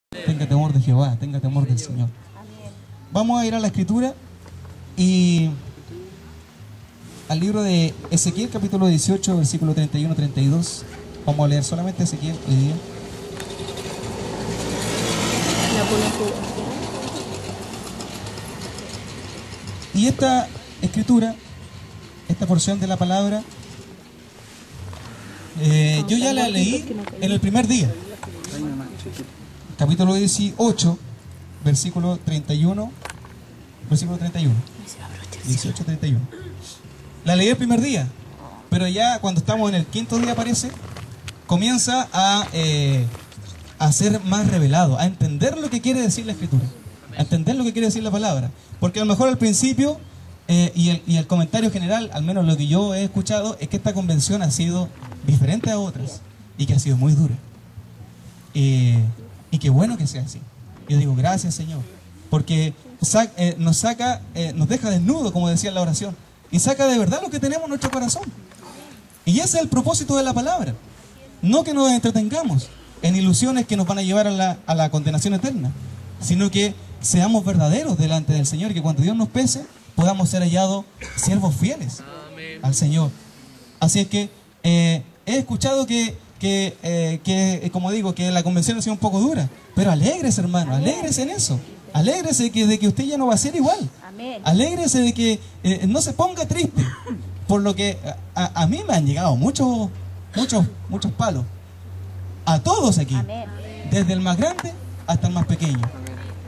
Tenga temor de Jehová, tenga temor del Señor. Vamos a ir a la Escritura y al libro de Ezequiel, capítulo 18, versículo 31-32. Vamos a leer solamente Ezequiel hoy día. Y esta escritura, esta porción de la palabra, yo ya la leí en el primer día. Capítulo 18, versículo 31. Versículo 31. 18, 31. La leí el primer día, pero ya cuando estamos en el quinto día, parece, comienza a ser más revelado, a entender lo que quiere decir la Escritura, a entender lo que quiere decir la palabra. Porque a lo mejor al principio, y el comentario general, al menos lo que yo he escuchado, es que esta convención ha sido diferente a otras y que ha sido muy dura. Y qué bueno que sea así. Yo digo, gracias, Señor, porque nos deja desnudo, como decía en la oración, y saca de verdad lo que tenemos en nuestro corazón. Y ese es el propósito de la palabra. No que nos entretengamos en ilusiones que nos van a llevar a la condenación eterna, sino que seamos verdaderos delante del Señor, y que cuando Dios nos pese, podamos ser hallados siervos fieles al Señor. Así es que he escuchado que como digo, que la convención ha sido un poco dura, pero alégrese, hermano, alégrese en eso. Alégrese de que usted ya no va a ser igual. Alégrese de que no se ponga triste, por lo que a mí me han llegado muchos palos, a todos aquí, desde el más grande hasta el más pequeño.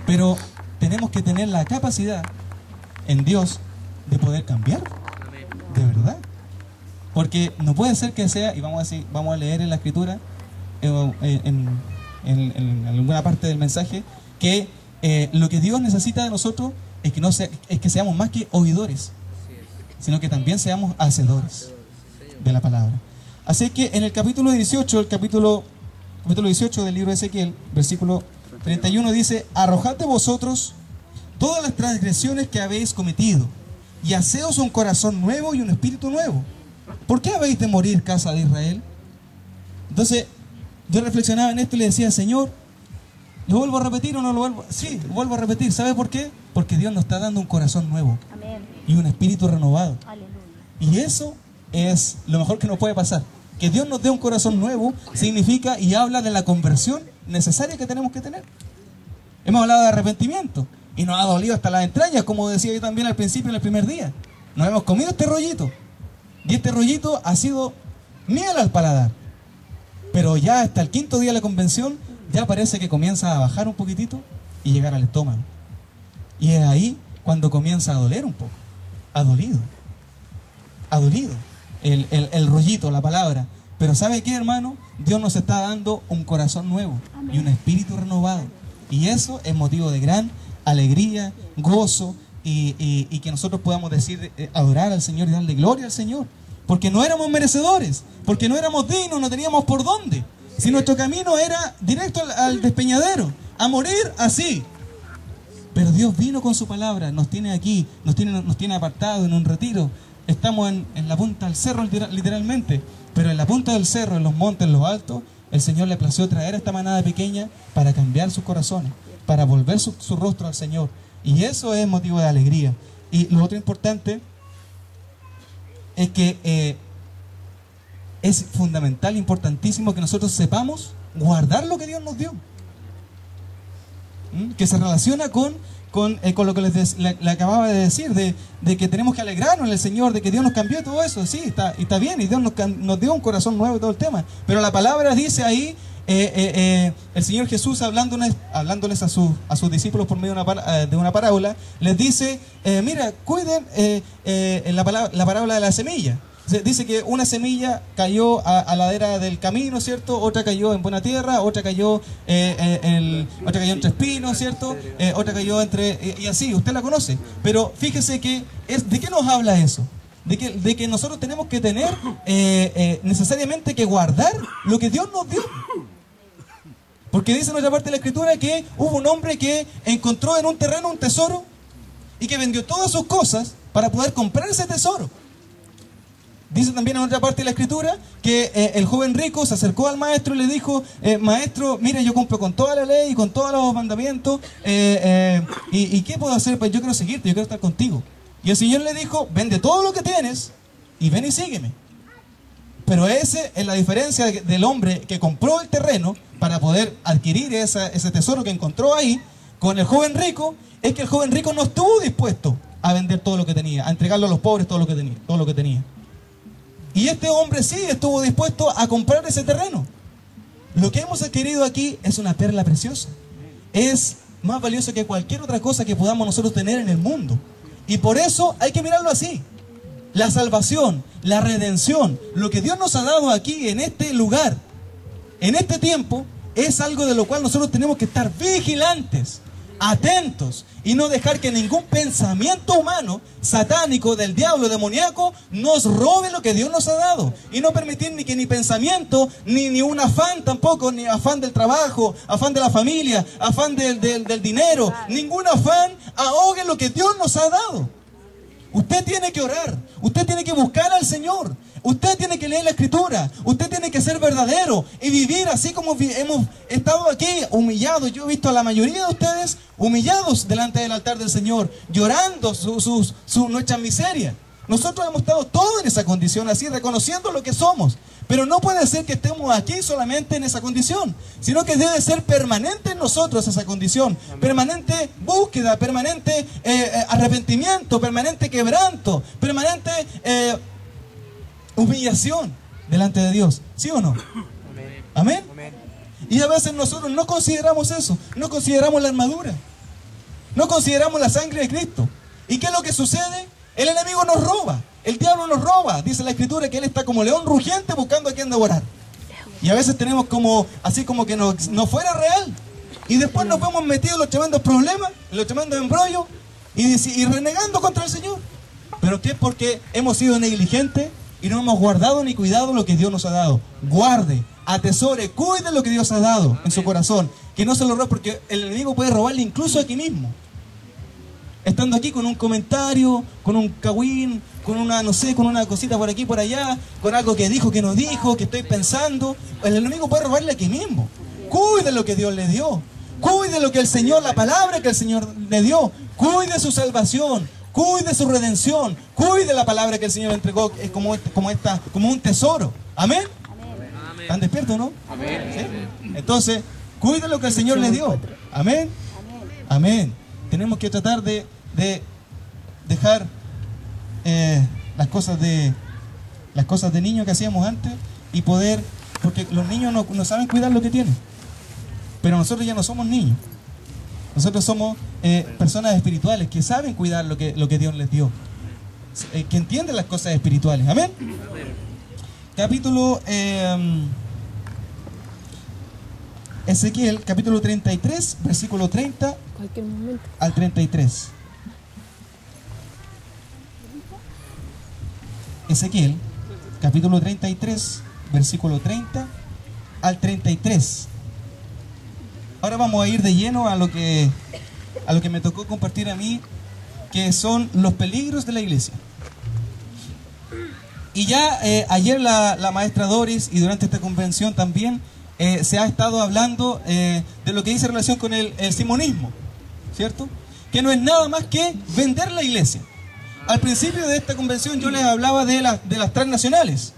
Pero tenemos que tener la capacidad en Dios de poder cambiar, de verdad. Porque no puede ser que sea, y vamos a leer en la Escritura, en alguna parte del mensaje, que lo que Dios necesita de nosotros es que seamos más que oidores, sino que también seamos hacedores de la palabra. Así que en el capítulo 18, capítulo 18 del libro de Ezequiel, versículo 31 dice: arrojad de vosotros todas las transgresiones que habéis cometido, y haceos un corazón nuevo y un espíritu nuevo. ¿Por qué habéis de morir, casa de Israel? Entonces, yo reflexionaba en esto y le decía, Señor, ¿lo vuelvo a repetir o no lo vuelvo? Sí, lo vuelvo a repetir. ¿Sabe por qué? Porque Dios nos está dando un corazón nuevo. Amén. Y un espíritu renovado. Aleluya. Y eso es lo mejor que nos puede pasar. Que Dios nos dé un corazón nuevo significa y habla de la conversión necesaria que tenemos que tener. Hemos hablado de arrepentimiento y nos ha dolido hasta las entrañas, como decía yo también al principio, en el primer día. Nos hemos comido este rollito. Y este rollito ha sido miel al paladar. Pero ya hasta el quinto día de la convención, ya parece que comienza a bajar un poquitito y llegar al estómago. Y es ahí cuando comienza a doler un poco. Ha dolido. Ha dolido el rollito, la palabra. Pero ¿sabe qué, hermano? Dios nos está dando un corazón nuevo. Amén. Y un espíritu renovado. Y eso es motivo de gran alegría, gozo, y que nosotros podamos decir, adorar al Señor y darle gloria al Señor, porque no éramos merecedores, porque no éramos dignos, no teníamos por dónde. Si nuestro camino era directo al despeñadero, a morir así. Pero Dios vino con su palabra, nos tiene aquí, nos tiene apartado en un retiro. Estamos en la punta del cerro, literalmente, pero en la punta del cerro, en los montes, en los altos, el Señor le plació traer a esta manada pequeña para cambiar sus corazones, para volver su rostro al Señor. Y eso es motivo de alegría. Y lo otro importante es que es fundamental, importantísimo que nosotros sepamos guardar lo que Dios nos dio. Que se relaciona con lo que le acababa de decir, de que tenemos que alegrarnos en el Señor, de que Dios nos cambió y todo eso. Sí, está bien, y Dios nos dio un corazón nuevo y todo el tema. Pero la palabra dice ahí, el Señor Jesús hablándoles a sus discípulos por medio de una parábola, les dice, mira, cuiden la parábola de la semilla. Dice que una semilla cayó a la ladera del camino, ¿cierto? Otra cayó en buena tierra, otra cayó entre espinos, ¿cierto? Otra cayó y así, usted la conoce. Pero fíjese que ¿de qué nos habla eso? De que nosotros tenemos que tener necesariamente que guardar lo que Dios nos dio. Porque dice en otra parte de la Escritura que hubo un hombre que encontró en un terreno un tesoro y que vendió todas sus cosas para poder comprar ese tesoro. Dice también en otra parte de la escritura que el joven rico se acercó al maestro y le dijo, maestro, mire, yo cumplo con toda la ley y con todos los mandamientos, ¿y qué puedo hacer? Pues yo quiero seguirte, yo quiero estar contigo. Y el Señor le dijo, vende todo lo que tienes y ven y sígueme. Pero esa es la diferencia del hombre que compró el terreno para poder adquirir ese tesoro que encontró ahí, con el joven rico, es que el joven rico no estuvo dispuesto a vender todo lo que tenía, a entregarlo a los pobres todo lo que tenía. Y este hombre sí estuvo dispuesto a comprar ese terreno. Lo que hemos adquirido aquí es una perla preciosa. Es más valioso que cualquier otra cosa que podamos nosotros tener en el mundo. Y por eso hay que mirarlo así. La salvación, la redención, lo que Dios nos ha dado aquí en este lugar, en este tiempo, es algo de lo cual nosotros tenemos que estar vigilantes, atentos, y no dejar que ningún pensamiento humano, satánico, del diablo, demoníaco, nos robe lo que Dios nos ha dado. Y no permitir ni que ni pensamiento, ni un afán tampoco, ni afán del trabajo, afán de la familia, afán del dinero, ningún afán ahogue lo que Dios nos ha dado. Usted tiene que orar, usted tiene que buscar al Señor, usted tiene que leer la Escritura, usted tiene que ser verdadero y vivir así como hemos estado aquí humillados. Yo he visto a la mayoría de ustedes humillados delante del altar del Señor, llorando nuestras miserias. Nosotros hemos estado todos en esa condición, así reconociendo lo que somos. Pero no puede ser que estemos aquí solamente en esa condición, sino que debe ser permanente en nosotros esa condición. Permanente búsqueda, permanente arrepentimiento, permanente quebranto, permanente humillación delante de Dios. ¿Sí o no? Amén. Y a veces nosotros no consideramos eso, no consideramos la armadura, no consideramos la sangre de Cristo. ¿Y qué es lo que sucede? El enemigo nos roba. El diablo nos roba. Dice la Escritura que él está como león rugiente buscando a quien devorar. Y a veces tenemos así como que no fuera real. Y después nos vemos metidos en los tremendos problemas, en los tremendos embrollos, y renegando contra el Señor. ¿Pero qué? Porque hemos sido negligentes y no hemos guardado ni cuidado lo que Dios nos ha dado. Guarde, atesore, cuide lo que Dios ha dado en su corazón. Que no se lo robe, porque el enemigo puede robarle incluso aquí mismo. Estando aquí con un comentario, con un cagüín, con una, no sé, con una cosita por aquí, por allá, con algo que dijo, que no dijo, que estoy pensando. El enemigo puede robarle aquí mismo. Cuide lo que Dios le dio. Cuide lo que el Señor, la palabra que el Señor le dio. Cuide su salvación. Cuide su redención. Cuide la palabra que el Señor entregó como un tesoro. ¿Amén? ¿Están despiertos, no? Amén. ¿Sí? Entonces, cuide lo que el Señor le dio. Amén. Amén. Tenemos que tratar de dejar las cosas de niño que hacíamos antes y poder, porque los niños no saben cuidar lo que tienen, pero nosotros ya no somos niños, nosotros somos personas espirituales que saben cuidar lo que Dios les dio, que entienden las cosas espirituales. Amén. Capítulo Ezequiel, capítulo 33, versículo 30 al 33. Ezequiel, capítulo 33, versículo 30 al 33. Ahora vamos a ir de lleno a lo que me tocó compartir a mí, que son los peligros de la iglesia. Y ya ayer la maestra Doris, y durante esta convención también, se ha estado hablando de lo que dice en relación con el simonismo, ¿cierto? Que no es nada más que vender la iglesia. Al principio de esta convención yo les hablaba de las transnacionales,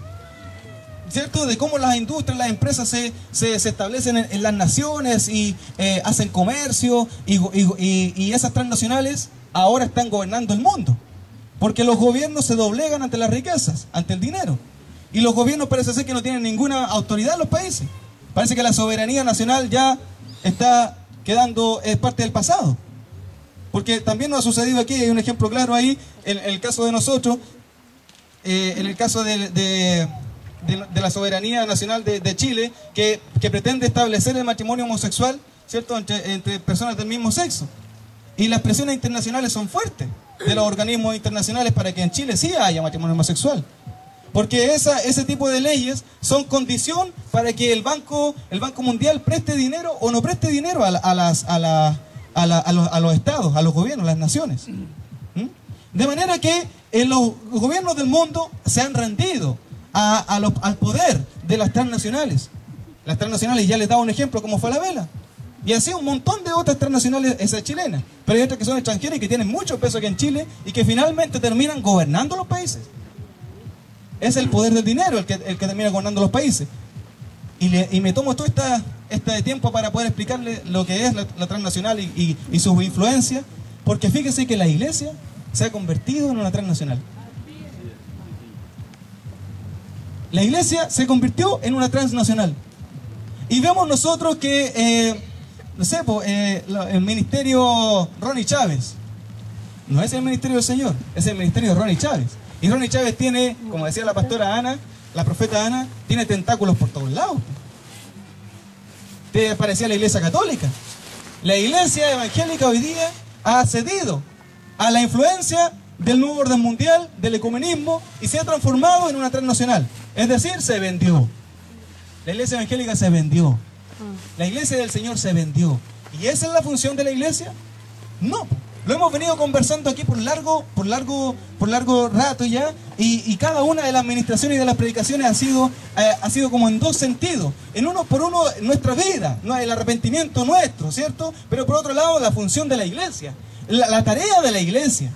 ¿cierto? De cómo las industrias, las empresas se establecen en las naciones y hacen comercio, y esas transnacionales ahora están gobernando el mundo, porque los gobiernos se doblegan ante las riquezas, ante el dinero, y los gobiernos parece ser que no tienen ninguna autoridad en los países. Parece que la soberanía nacional ya está quedando, es parte del pasado. Porque también nos ha sucedido aquí, hay un ejemplo claro ahí, en el caso de nosotros, en el caso de la soberanía nacional de Chile, que pretende establecer el matrimonio homosexual, ¿cierto?, entre personas del mismo sexo. Y las presiones internacionales son fuertes de los organismos internacionales para que en Chile sí haya matrimonio homosexual. Porque ese tipo de leyes son condición para que el Banco Mundial preste dinero o no preste dinero a los estados, a los gobiernos, a las naciones. De manera que los gobiernos del mundo se han rendido al poder de las transnacionales. Las transnacionales, ya les daba un ejemplo como fue la vela. Y así un montón de otras transnacionales, esas chilenas. Pero hay otras que son extranjeras y que tienen mucho peso aquí en Chile y que finalmente terminan gobernando los países. Es el poder del dinero el que termina gobernando los países. Y me tomo todo este tiempo para poder explicarle lo que es la transnacional y sus influencias, porque fíjese que la iglesia se ha convertido en una transnacional. La iglesia se convirtió en una transnacional. Y vemos nosotros que, el ministerio Ronnie Chávez, no es el ministerio del Señor, es el ministerio de Ronnie Chávez. Y Ronnie Chávez tiene, como decía la pastora Ana, la profeta Ana, tiene tentáculos por todos lados. Te parecía la iglesia católica. La iglesia evangélica hoy día ha cedido a la influencia del nuevo orden mundial, del ecumenismo, y se ha transformado en una transnacional. Es decir, se vendió. La iglesia evangélica se vendió. La iglesia del Señor se vendió. ¿Y esa es la función de la iglesia? No. Lo hemos venido conversando aquí por largo rato ya, y cada una de las administraciones y de las predicaciones ha sido como en dos sentidos. Por uno, nuestra vida, ¿no? El arrepentimiento nuestro, ¿cierto? Pero por otro lado, la función de la iglesia, la tarea de la iglesia,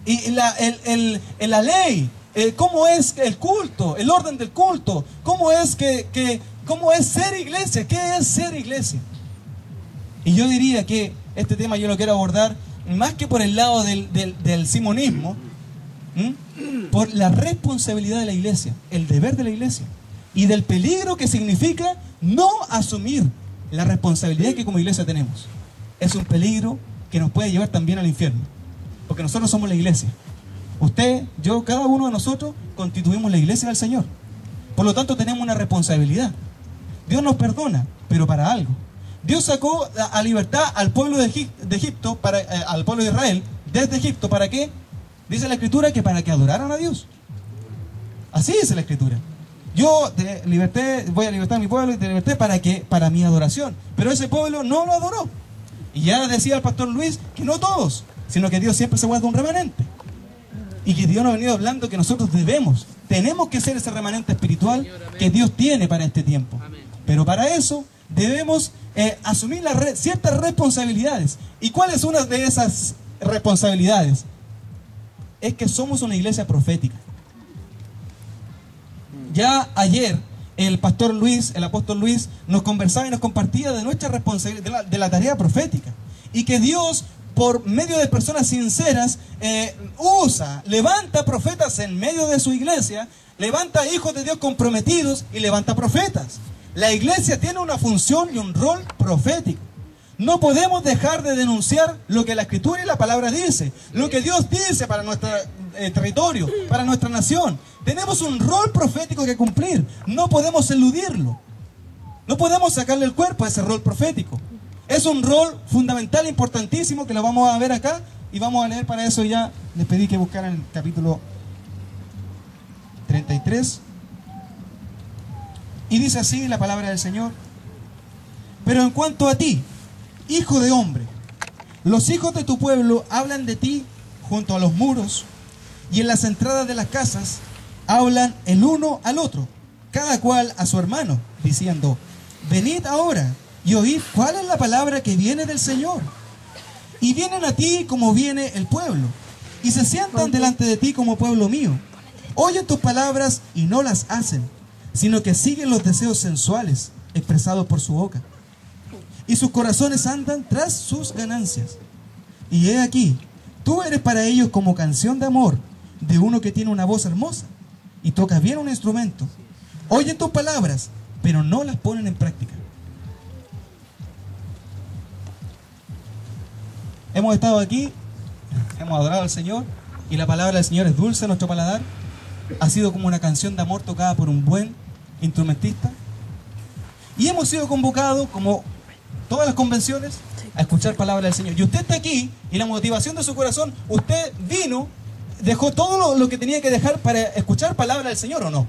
y la ley, cómo es el culto, el orden del culto, cómo es cómo es ser iglesia, qué es ser iglesia. Y yo diría que este tema yo lo quiero abordar más que por el lado del simonismo, por la responsabilidad de la iglesia, el deber de la iglesia, y del peligro que significa no asumir la responsabilidad que como iglesia tenemos. Es un peligro que nos puede llevar también al infierno, porque nosotros somos la iglesia. Usted, yo, cada uno de nosotros constituimos la iglesia del Señor. Por lo tanto tenemos una responsabilidad. Dios nos perdona, pero para algo. Dios sacó a libertad al pueblo de Egipto, al pueblo de Israel, desde Egipto. ¿Para qué? Dice la Escritura que para que adoraran a Dios. Así dice la Escritura. Yo te liberté, voy a libertar a mi pueblo y te liberté para mi adoración. Pero ese pueblo no lo adoró. Y ya decía el pastor Luis que no todos, sino que Dios siempre se guarda un remanente. Y que Dios nos ha venido hablando que nosotros tenemos que ser ese remanente espiritual que Dios tiene para este tiempo. Pero para eso debemos asumir ciertas responsabilidades. ¿Y cuál es una de esas responsabilidades? Es que somos una iglesia profética. Ya ayer el apóstol Luis, nos conversaba y nos compartía de nuestra responsabilidad, de la tarea profética. Y que Dios, por medio de personas sinceras, levanta profetas en medio de su iglesia, levanta hijos de Dios comprometidos y levanta profetas. La iglesia tiene una función y un rol profético. No podemos dejar de denunciar lo que la Escritura y la palabra dice, lo que Dios dice para nuestro territorio, para nuestra nación. Tenemos un rol profético que cumplir. No podemos eludirlo. No podemos sacarle el cuerpo a ese rol profético. Es un rol fundamental, importantísimo, que lo vamos a ver acá y vamos a leer. Para eso ya les pedí que buscaran el capítulo 33. Y dice así la palabra del Señor: pero en cuanto a ti, hijo de hombre, los hijos de tu pueblo hablan de ti junto a los muros, y en las entradas de las casas hablan el uno al otro, cada cual a su hermano, diciendo: venid ahora y oíd cuál es la palabra que viene del Señor. Y vienen a ti como viene el pueblo, y se sientan delante de ti como pueblo mío. Oyen tus palabras y no las hacen, sino que siguen los deseos sensuales expresados por su boca. Y sus corazones andan tras sus ganancias. Y he aquí, tú eres para ellos como canción de amor de uno que tiene una voz hermosa y toca bien un instrumento. Oyen tus palabras, pero no las ponen en práctica. Hemos estado aquí, hemos adorado al Señor, y la palabra del Señor es dulce a nuestro paladar. Ha sido como una canción de amor tocada por un buen instrumentista. Y hemos sido convocados, como todas las convenciones, a escuchar palabra del Señor. Y usted está aquí, y la motivación de su corazón, usted vino, dejó todo lo que tenía que dejar para escuchar palabra del Señor, ¿o no?